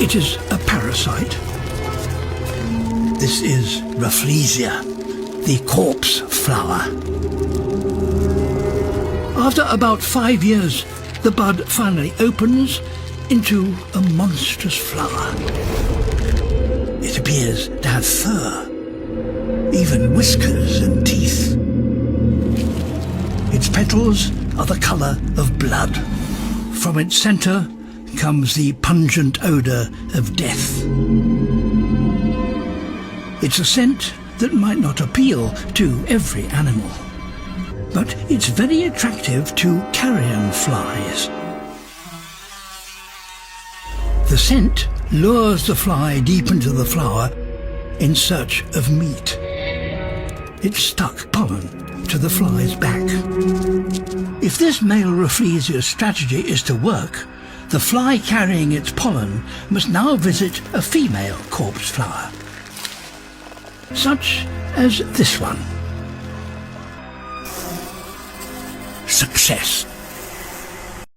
It is a parasite. This is Rafflesia, the corpse flower. After about 5 years, the bud finally opens into a monstrous flower. It appears to have fur, even whiskers and teeth. Its petals are the colour of blood. From its centre comes the pungent odour of death. It's a scent that might not appeal to every animal, but it's very attractive to carrion flies. The scent lures the fly deep into the flower in search of meat. It stuck pollen to the fly's back. If this male Rafflesia strategy is to work, the fly carrying its pollen must now visit a female corpse flower, such as this one. Success.